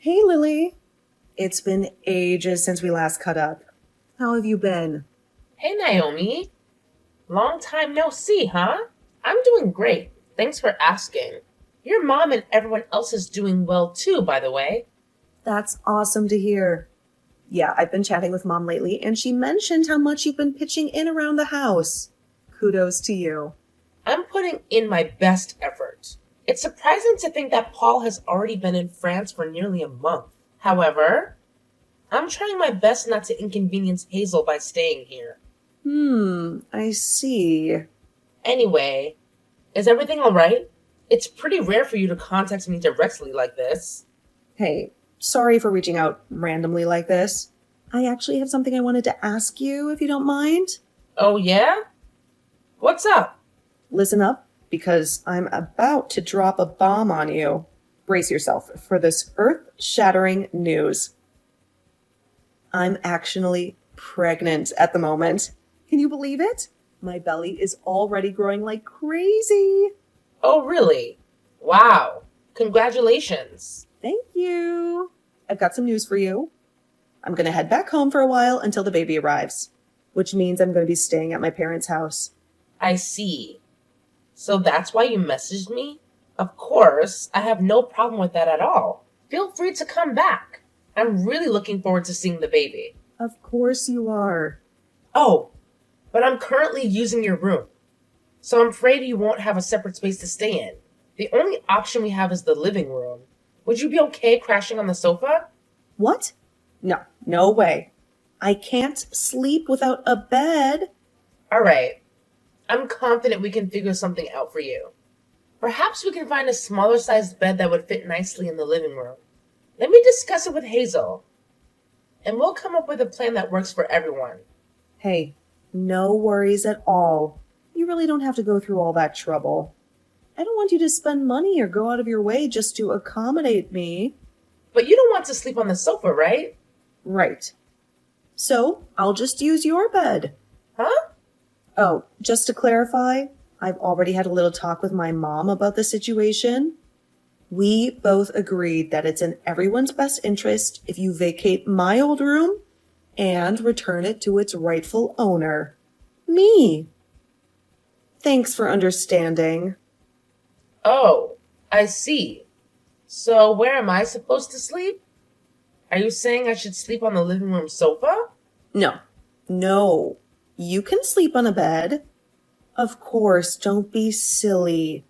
Hey, Lily. It's been ages since we last caught up. How have you been? Hey Naomi, long time no see, huh? I'm doing great. Thanks for asking. Your mom and everyone else is doing well too, by the way. That's awesome to hear. Yeah, I've been chatting with Mom lately, and she mentioned how much you've been pitching in around the house. Kudos to you. I'm putting in my best effort. It's surprising to think that Paul has already been in France for nearly a month. However, I'm trying my best not to inconvenience Hazel by staying here. I see. Anyway, is everything alright? It's pretty rare for you to contact me directly like this. Hey, sorry for reaching out randomly like this. I actually have something I wanted to ask you, if you don't mind. Oh yeah? What's up? Listen up, because I'm about to drop a bomb on you. Brace yourself for this earth-shattering news. I'm actually pregnant at the moment. Can you believe it? My belly is already growing like crazy. Oh, really? Wow. Congratulations. Thank you. I've got some news for you. I'm going to head back home for a while until the baby arrives, which means I'm going to be staying at my parents' house. I see. So that's why you messaged me? Of course, I have no problem with that at all. Feel free to come back. I'm really looking forward to seeing the baby. Of course you are. Oh, but I'm currently using your room, so I'm afraid you won't have a separate space to stay in. The only option we have is the living room. Would you be okay crashing on the sofa? What? No, no way. I can't sleep without a bed. Alright, I'm confident we can figure something out for you. Perhaps we can find a smaller sized bed that would fit nicely in the living room. Let me discuss it with Hazel, and we'll come up with a plan that works for everyone. Hey, no worries at all. You really don't have to go through all that trouble. I don't want you to spend money or go out of your way just to accommodate me. But you don't want to sleep on the sofa, right? Right. So, I'll just use your bed. Huh? Oh, just to clarify, I've already had a little talk with my mom about the situation. We both agreed that it's in everyone's best interest if you vacate my old room and return it to its rightful owner, me. Thanks for understanding. Oh, I see. So where am I supposed to sleep? Are you saying I should sleep on the living room sofa? No. You can sleep on a bed. Of course, don't be silly.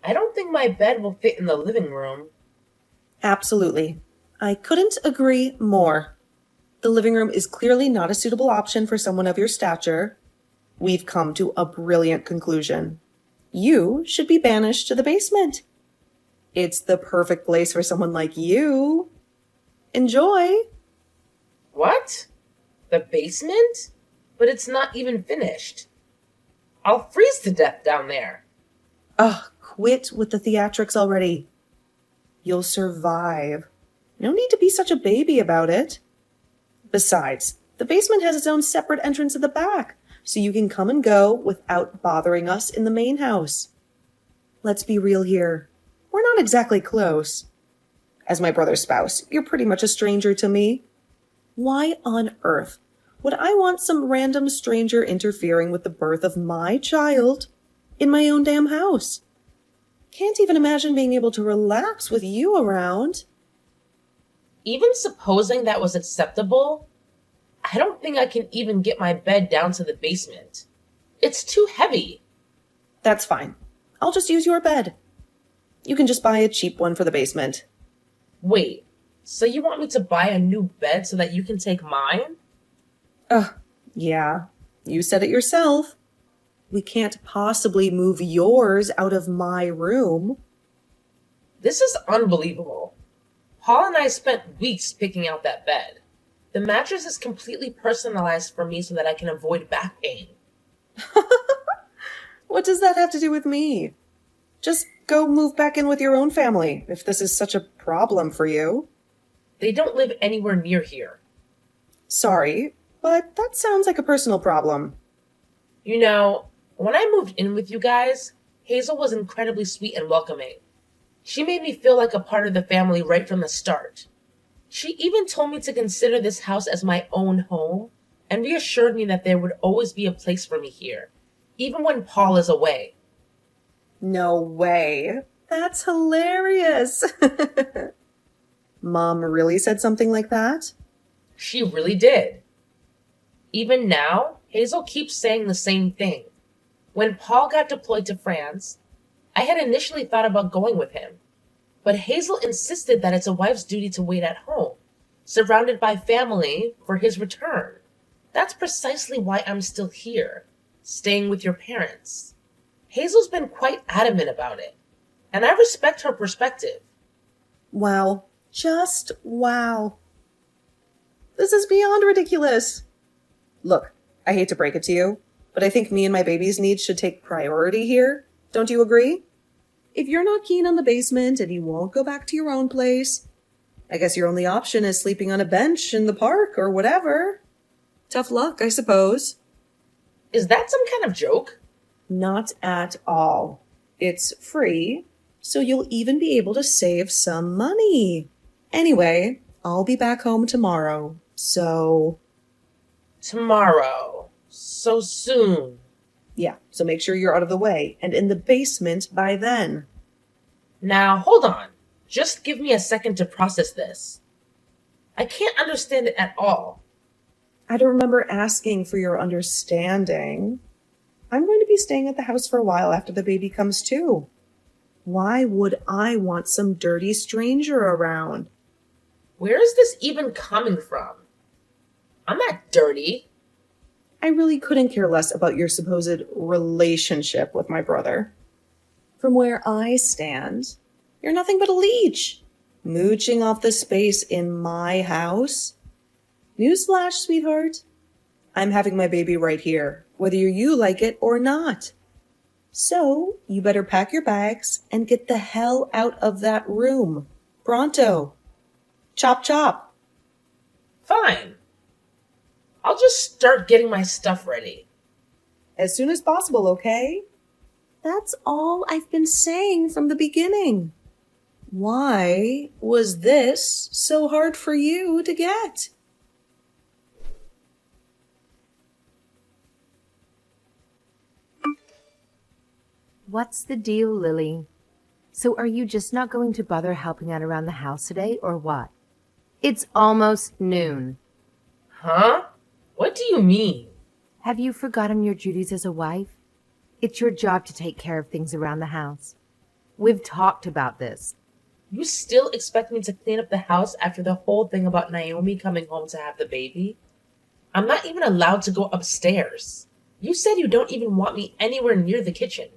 I don't think my bed will fit in the living room. Absolutely. I couldn't agree more. The living room is clearly not a suitable option for someone of your stature. We've come to a brilliant conclusion. You should be banished to the basement. It's the perfect place for someone like you. Enjoy. What? The basement? But it's not even finished. I'll freeze to death down there. Ugh, quit with the theatrics already. You'll survive. No need to be such a baby about it. Besides, the basement has its own separate entrance at the back, so you can come and go without bothering us in the main house. Let's be real here. We're not exactly close. As my brother's spouse, you're pretty much a stranger to me. Why on earth would I want some random stranger interfering with the birth of my child in my own damn house? Can't even imagine being able to relax with you around. Even supposing that was acceptable, I don't think I can even get my bed down to the basement. It's too heavy. That's fine. I'll just use your bed. You can just buy a cheap one for the basement. Wait, so you want me to buy a new bed so that you can take mine? Yeah. You said it yourself. We can't possibly move yours out of my room. This is unbelievable. Paul and I spent weeks picking out that bed. The mattress is completely personalized for me so that I can avoid back pain. What does that have to do with me? Just go move back in with your own family if this is such a problem for you. They don't live anywhere near here. Sorry, but that sounds like a personal problem. You know, when I moved in with you guys, Hazel was incredibly sweet and welcoming. She made me feel like a part of the family right from the start. She even told me to consider this house as my own home and reassured me that there would always be a place for me here, even when Paul is away. No way. That's hilarious. Mom really said something like that? She really did. Even now, Hazel keeps saying the same thing. When Paul got deployed to France, I had initially thought about going with him, but Hazel insisted that it's a wife's duty to wait at home, surrounded by family, for his return. That's precisely why I'm still here, staying with your parents. Hazel's been quite adamant about it, and I respect her perspective. Wow. Just wow. This is beyond ridiculous. Look, I hate to break it to you, but I think me and my baby's needs should take priority here. Don't you agree? If you're not keen on the basement and you won't go back to your own place, I guess your only option is sleeping on a bench in the park or whatever. Tough luck, I suppose. Is that some kind of joke? Not at all. It's free, so you'll even be able to save some money. Anyway, I'll be back home tomorrow, so... Tomorrow. So soon. Yeah, so make sure you're out of the way and in the basement by then. Now, hold on. Just give me a second to process this. I can't understand it at all. I don't remember asking for your understanding. I'm going to be staying at the house for a while after the baby comes too. Why would I want some dirty stranger around? Where is this even coming from? I'm not dirty. I really couldn't care less about your supposed relationship with my brother. From where I stand, you're nothing but a leech, mooching off the space in my house. Newsflash, sweetheart. I'm having my baby right here, whether you like it or not. So, you better pack your bags and get the hell out of that room. Pronto. Chop chop. Fine. I'll just start getting my stuff ready. As soon as possible, okay? That's all I've been saying from the beginning. Why was this so hard for you to get? What's the deal, Lily? So are you just not going to bother helping out around the house today, or what? It's almost noon. Huh? What do you mean? Have you forgotten your duties as a wife? It's your job to take care of things around the house. We've talked about this. You still expect me to clean up the house after the whole thing about Naomi coming home to have the baby? I'm not even allowed to go upstairs. You said you don't even want me anywhere near the kitchen.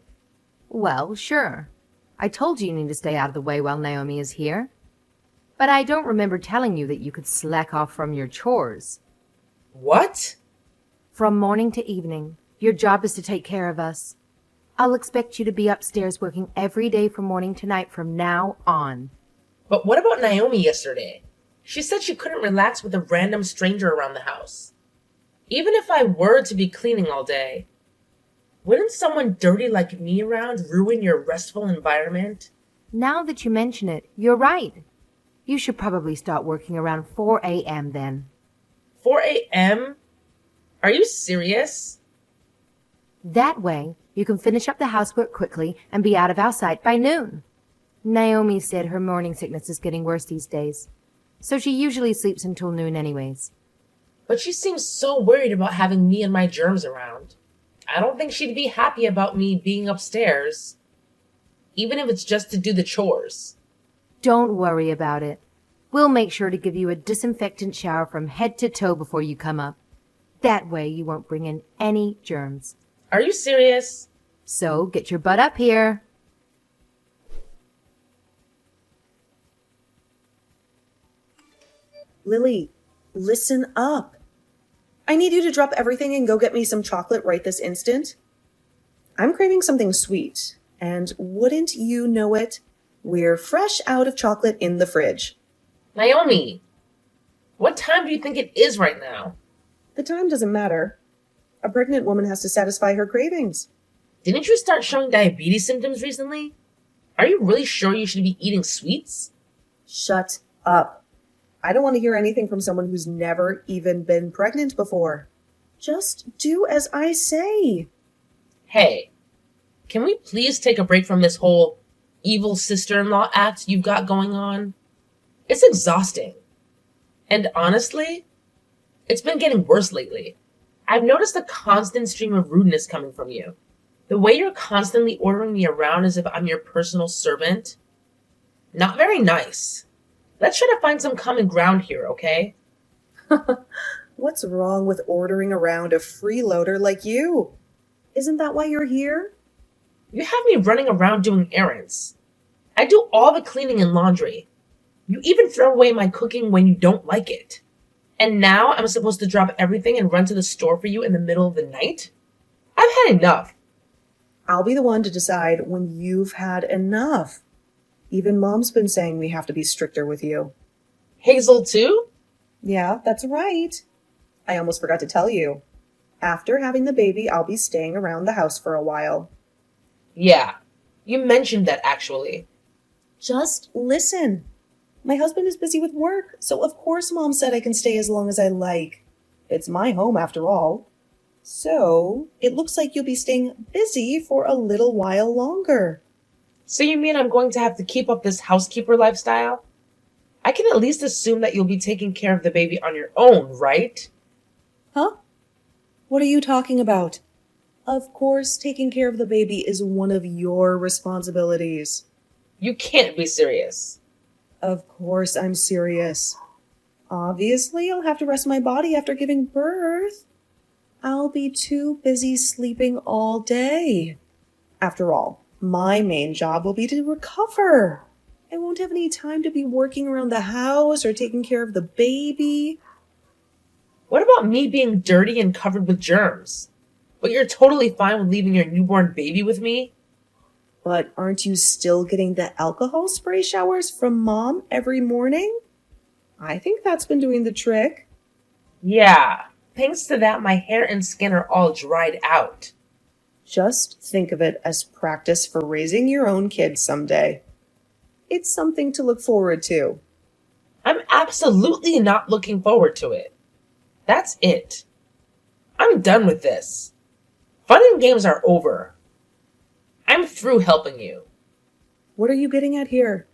Well, sure. I told you need to stay out of the way while Naomi is here. But I don't remember telling you that you could slack off from your chores. What? From morning to evening, your job is to take care of us. I'll expect you to be upstairs working every day from morning to night from now on. But what about Naomi yesterday? She said she couldn't relax with a random stranger around the house. Even if I were to be cleaning all day, wouldn't someone dirty like me around ruin your restful environment? Now that you mention it, you're right. You should probably start working around 4 a.m. then. 4 a.m.? Are you serious? That way, you can finish up the housework quickly and be out of our sight by noon. Naomi said her morning sickness is getting worse these days, so she usually sleeps until noon anyways. But she seems so worried about having me and my germs around. I don't think she'd be happy about me being upstairs, even if it's just to do the chores. Don't worry about it. We'll make sure to give you a disinfectant shower from head to toe before you come up. That way you won't bring in any germs. Are you serious? So get your butt up here. Lily, listen up. I need you to drop everything and go get me some chocolate right this instant. I'm craving something sweet, and wouldn't you know it, we're fresh out of chocolate in the fridge. Naomi, what time do you think it is right now? The time doesn't matter. A pregnant woman has to satisfy her cravings. Didn't you start showing diabetes symptoms recently? Are you really sure you should be eating sweets? Shut up. I don't want to hear anything from someone who's never even been pregnant before. Just do as I say. Hey, can we please take a break from this whole evil sister-in-law act you've got going on? It's exhausting. And honestly, it's been getting worse lately. I've noticed a constant stream of rudeness coming from you. The way you're constantly ordering me around as if I'm your personal servant. Not very nice. Let's try to find some common ground here, okay? What's wrong with ordering around a freeloader like you? Isn't that why you're here? You have me running around doing errands. I do all the cleaning and laundry. You even throw away my cooking when you don't like it. And now I'm supposed to drop everything and run to the store for you in the middle of the night? I've had enough. I'll be the one to decide when you've had enough. Even Mom's been saying we have to be stricter with you. Hazel too? Yeah, that's right. I almost forgot to tell you. After having the baby, I'll be staying around the house for a while. Yeah, you mentioned that actually. Just listen. My husband is busy with work, so of course Mom said I can stay as long as I like. It's my home after all. So, it looks like you'll be staying busy for a little while longer. So you mean I'm going to have to keep up this housekeeper lifestyle? I can at least assume that you'll be taking care of the baby on your own, right? Huh? What are you talking about? Of course, taking care of the baby is one of your responsibilities. You can't be serious. Of course I'm serious. Obviously, I'll have to rest my body after giving birth. I'll be too busy sleeping all day. After all, my main job will be to recover. I won't have any time to be working around the house or taking care of the baby. What about me being dirty and covered with germs? But you're totally fine with leaving your newborn baby with me? But aren't you still getting the alcohol spray showers from Mom every morning? I think that's been doing the trick. Yeah, thanks to that my hair and skin are all dried out. Just think of it as practice for raising your own kids someday. It's something to look forward to. I'm absolutely not looking forward to it. That's it. I'm done with this. Fun and games are over. I'm through helping you. What are you getting at here?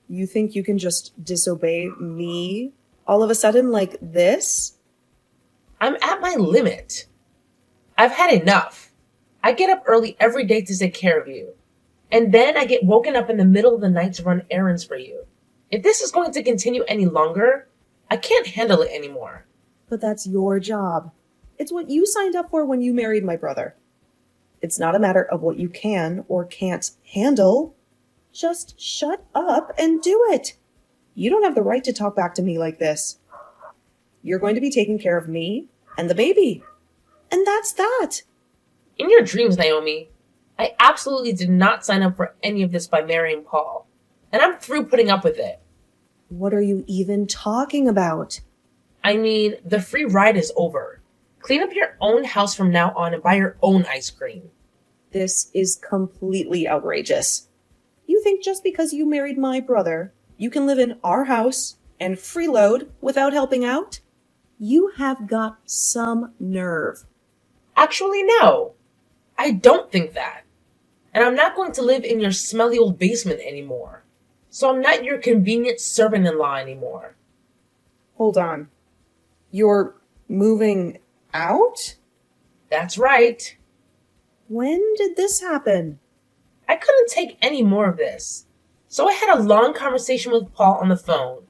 You think you can just disobey me all of a sudden like this? I'm at my limit. I've had enough. I get up early every day to take care of you. And then I get woken up in the middle of the night to run errands for you. If this is going to continue any longer, I can't handle it anymore. But that's your job. It's what you signed up for when you married my brother. It's not a matter of what you can or can't handle. Just shut up and do it. You don't have the right to talk back to me like this. You're going to be taking care of me and the baby. And that's that. In your dreams, Naomi, I absolutely did not sign up for any of this by marrying Paul. And I'm through putting up with it. What are you even talking about? I mean, the free ride is over. Clean up your own house from now on and buy your own ice cream. This is completely outrageous. You think just because you married my brother, you can live in our house and freeload without helping out? You have got some nerve. Actually, no. I don't think that. And I'm not going to live in your smelly old basement anymore. So I'm not your convenient servant-in-law anymore. Hold on. You're moving out? That's right. When did this happen? I couldn't take any more of this. So I had a long conversation with Paul on the phone.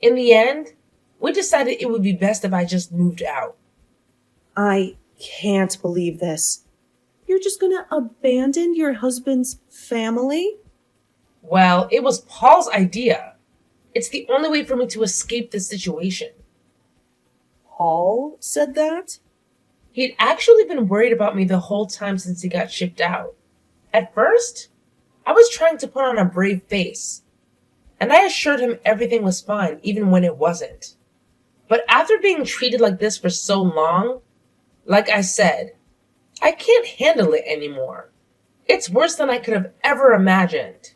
In the end, we decided it would be best if I just moved out. I can't believe this. You're just gonna abandon your husband's family? Well, it was Paul's idea. It's the only way for me to escape this situation. Paul said that? He'd actually been worried about me the whole time since he got shipped out. At first, I was trying to put on a brave face, and I assured him everything was fine even when it wasn't. But after being treated like this for so long, like I said, I can't handle it anymore. It's worse than I could have ever imagined.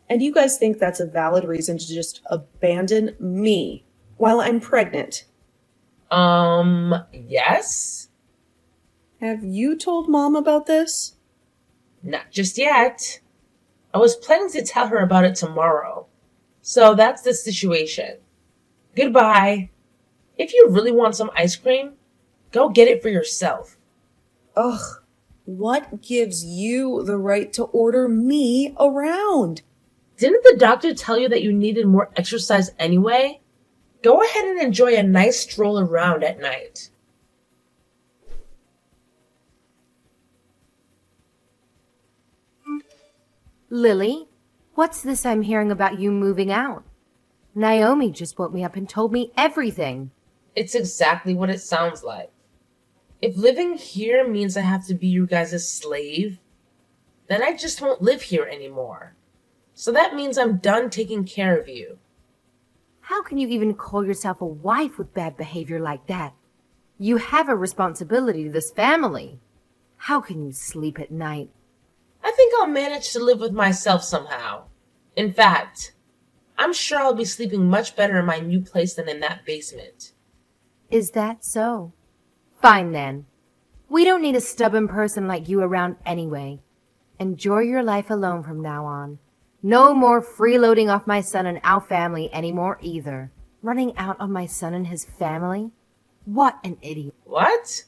And you guys think that's a valid reason to just abandon me while I'm pregnant? Yes? Have you told Mom about this? Not just yet. I was planning to tell her about it tomorrow. So that's the situation. Goodbye. If you really want some ice cream, go get it for yourself. Ugh, what gives you the right to order me around? Didn't the doctor tell you that you needed more exercise anyway? Go ahead and enjoy a nice stroll around at night. Lily, what's this I'm hearing about you moving out? Naomi just woke me up and told me everything. It's exactly what it sounds like. If living here means I have to be you guys' slave, then I just won't live here anymore. So that means I'm done taking care of you. How can you even call yourself a wife with bad behavior like that? You have a responsibility to this family. How can you sleep at night? I think I'll manage to live with myself somehow. In fact, I'm sure I'll be sleeping much better in my new place than in that basement. Is that so? Fine then. We don't need a stubborn person like you around anyway. Enjoy your life alone from now on. No more freeloading off my son and our family anymore either. Running out on my son and his family? What an idiot. What?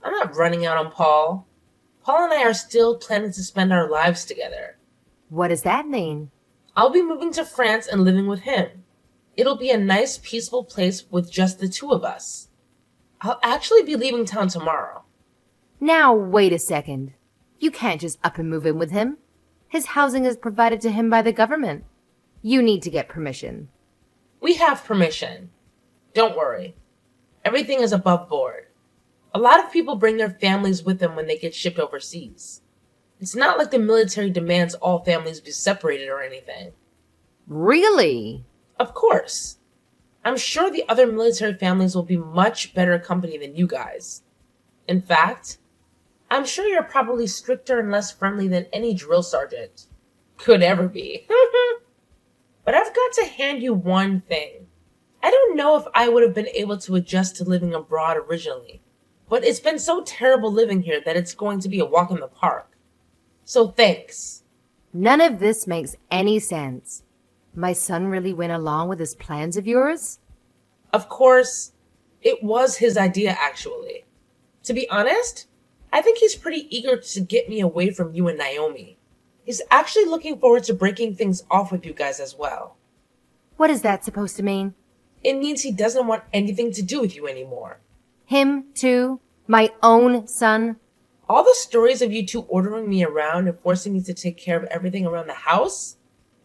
I'm not running out on Paul. Paul and I are still planning to spend our lives together. What does that mean? I'll be moving to France and living with him. It'll be a nice, peaceful place with just the two of us. I'll actually be leaving town tomorrow. Now, wait a second. You can't just up and move in with him. His housing is provided to him by the government. You need to get permission. We have permission. Don't worry. Everything is above board. A lot of people bring their families with them when they get shipped overseas. It's not like the military demands all families be separated or anything. Really? Of course. I'm sure the other military families will be much better company than you guys. In fact, I'm sure you're probably stricter and less friendly than any drill sergeant could ever be. But I've got to hand you one thing. I don't know if I would have been able to adjust to living abroad originally, but it's been so terrible living here that it's going to be a walk in the park. So thanks. None of this makes any sense. My son really went along with his plans of yours? Of course, it was his idea actually. To be honest, I think he's pretty eager to get me away from you and Naomi. He's actually looking forward to breaking things off with you guys as well. What is that supposed to mean? It means he doesn't want anything to do with you anymore. Him, too? My own son? All the stories of you two ordering me around and forcing me to take care of everything around the house,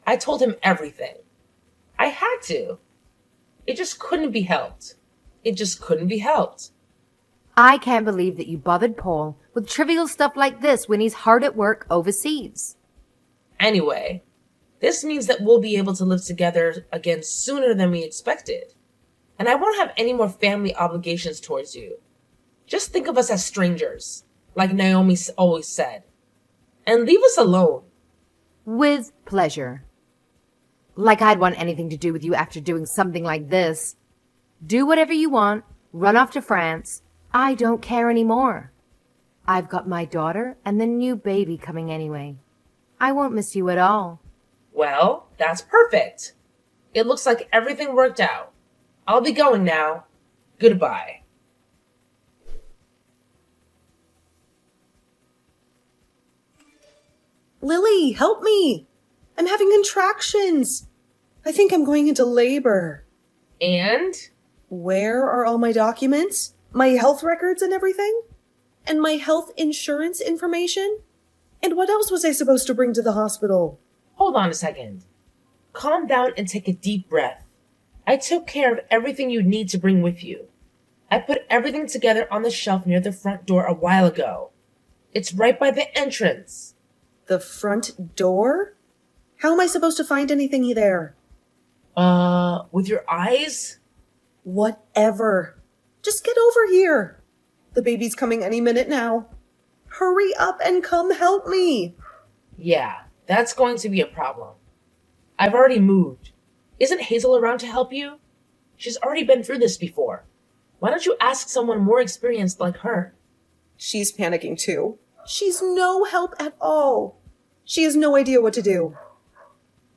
I told him everything. I had to. It just couldn't be helped. It just couldn't be helped. I can't believe that you bothered Paul with trivial stuff like this when he's hard at work overseas. Anyway, this means that we'll be able to live together again sooner than we expected. And I won't have any more family obligations towards you. Just think of us as strangers, like Naomi always said. And leave us alone. With pleasure. Like I'd want anything to do with you after doing something like this. Do whatever you want. Run off to France. I don't care anymore. I've got my daughter and the new baby coming anyway. I won't miss you at all. Well, that's perfect. It looks like everything worked out. I'll be going now. Goodbye. Lily, help me! I'm having contractions. I think I'm going into labor. And? Where are all my documents? My health records and everything? And my health insurance information? And what else was I supposed to bring to the hospital? Hold on a second. Calm down and take a deep breath. I took care of everything you need to bring with you. I put everything together on the shelf near the front door a while ago. It's right by the entrance. The front door? How am I supposed to find anything there? With your eyes? Whatever. Just get over here. The baby's coming any minute now. Hurry up and come help me. Yeah, that's going to be a problem. I've already moved. Isn't Hazel around to help you? She's already been through this before. Why don't you ask someone more experienced like her? She's panicking too. She's no help at all. She has no idea what to do.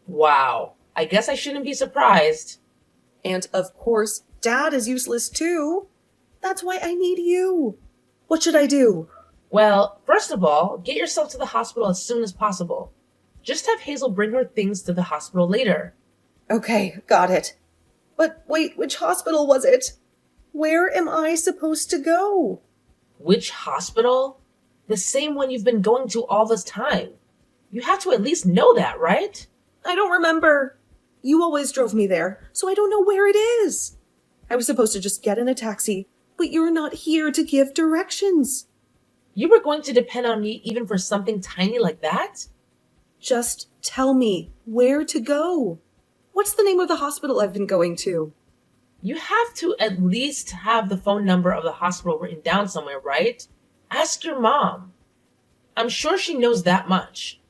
Wow, I guess I shouldn't be surprised. And of course, Dad is useless too. That's why I need you. What should I do? Well, first of all, get yourself to the hospital as soon as possible. Just have Hazel bring her things to the hospital later. Okay, got it. But wait, which hospital was it? Where am I supposed to go? Which hospital? The same one you've been going to all this time. You have to at least know that, right? I don't remember. You always drove me there, so I don't know where it is. I was supposed to just get in a taxi, but you're not here to give directions. You were going to depend on me even for something tiny like that? Just tell me where to go. What's the name of the hospital I've been going to? You have to at least have the phone number of the hospital written down somewhere, right? Ask your mom. I'm sure she knows that much.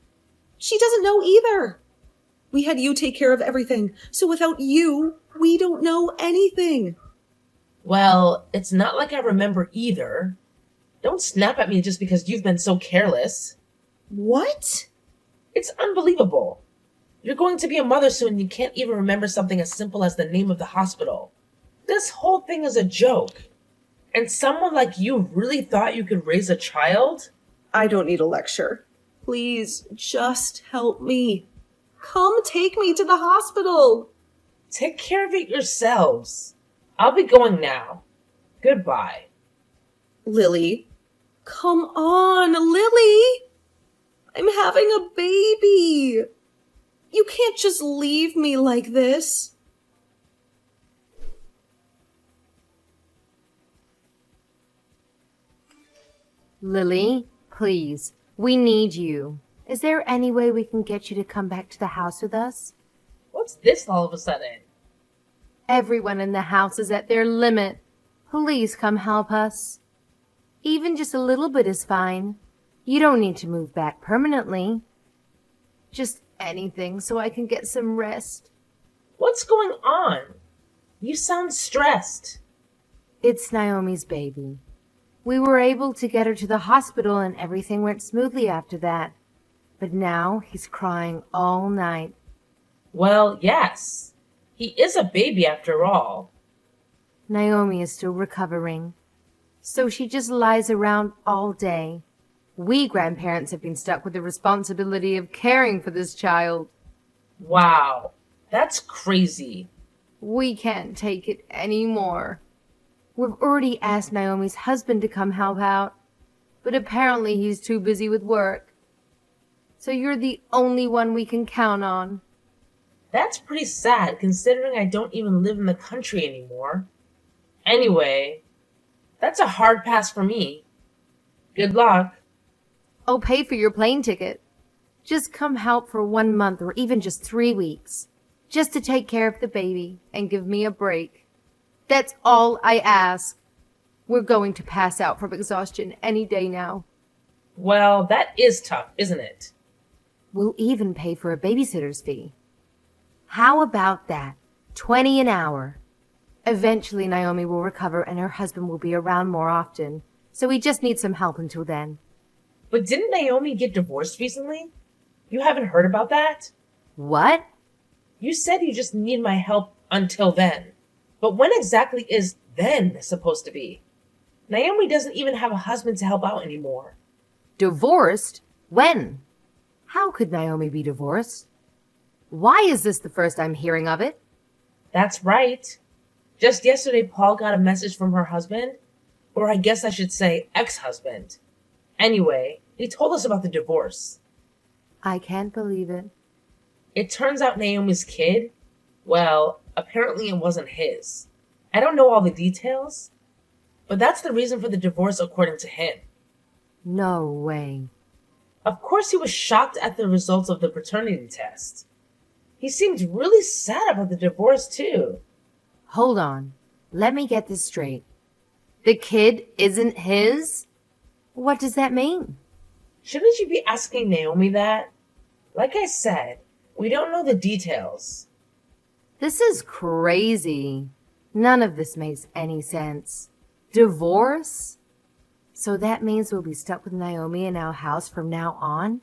She doesn't know either. We had you take care of everything, so without you, we don't know anything. Well, it's not like I remember either. Don't snap at me just because you've been so careless. What? It's unbelievable. You're going to be a mother soon and you can't even remember something as simple as the name of the hospital. This whole thing is a joke. And someone like you really thought you could raise a child? I don't need a lecture. Please, just help me. Come take me to the hospital. Take care of it yourselves. I'll be going now. Goodbye. Lily. Come on, Lily. I'm having a baby. You can't just leave me like this. Lily, please, we need you. Is there any way we can get you to come back to the house with us? What's this all of a sudden? Everyone in the house is at their limit. Please come help us. Even just a little bit is fine. You don't need to move back permanently. Just anything so I can get some rest. What's going on? You sound stressed. It's Naomi's baby. We were able to get her to the hospital and everything went smoothly after that. But now he's crying all night. Well, yes. He is a baby after all. Naomi is still recovering, so she just lies around all day. We grandparents have been stuck with the responsibility of caring for this child. Wow, that's crazy. We can't take it anymore. We've already asked Naomi's husband to come help out, but apparently he's too busy with work. So you're the only one we can count on. That's pretty sad considering I don't even live in the country anymore. Anyway, that's a hard pass for me. Good luck. I'll pay for your plane ticket. Just come help for 1 month or even just 3 weeks. Just to take care of the baby and give me a break. That's all I ask. We're going to pass out from exhaustion any day now. Well, that is tough, isn't it? We'll even pay for a babysitter's fee. How about that? 20 an hour. Eventually Naomi will recover and her husband will be around more often, so we just need some help until then. But didn't Naomi get divorced recently? You haven't heard about that? What? You said you just need my help until then. But when exactly is then supposed to be? Naomi doesn't even have a husband to help out anymore. Divorced? When? How could Naomi be divorced? Why is this the first I'm hearing of it? That's right. Just yesterday, Paul got a message from her husband, or I guess I should say ex-husband. Anyway, he told us about the divorce. I can't believe it. It turns out Naomi's kid, well, apparently it wasn't his. I don't know all the details, but that's the reason for the divorce according to him. No way. Of course he was shocked at the results of the paternity test. He seemed really sad about the divorce too. Hold on. Let me get this straight. The kid isn't his? What does that mean? Shouldn't you be asking Naomi that? Like I said, we don't know the details. This is crazy. None of this makes any sense. Divorce? So that means we'll be stuck with Naomi in our house from now on?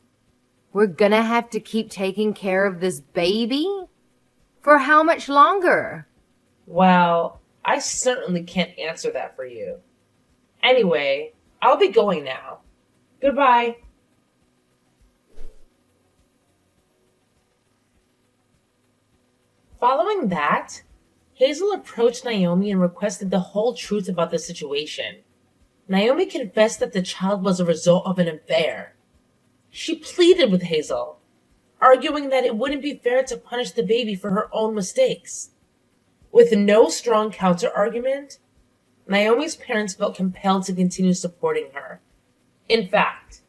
We're gonna have to keep taking care of this baby? For how much longer? Well, I certainly can't answer that for you. Anyway, I'll be going now. Goodbye. Following that, Hazel approached Naomi and requested the whole truth about the situation. Naomi confessed that the child was a result of an affair. She pleaded with Hazel, arguing that it wouldn't be fair to punish the baby for her own mistakes. With no strong counter-argument, Naomi's parents felt compelled to continue supporting her. In fact,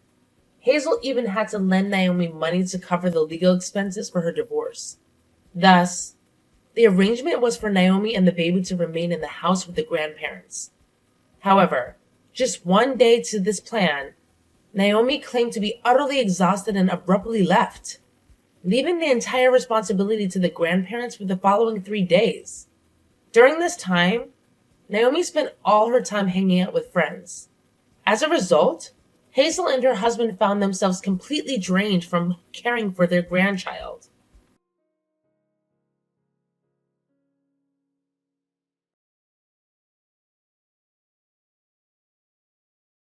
Hazel even had to lend Naomi money to cover the legal expenses for her divorce. Thus, the arrangement was for Naomi and the baby to remain in the house with the grandparents. However, just one day to this plan, Naomi claimed to be utterly exhausted and abruptly left, leaving the entire responsibility to the grandparents for the following 3 days. During this time, Naomi spent all her time hanging out with friends. As a result, Hazel and her husband found themselves completely drained from caring for their grandchild.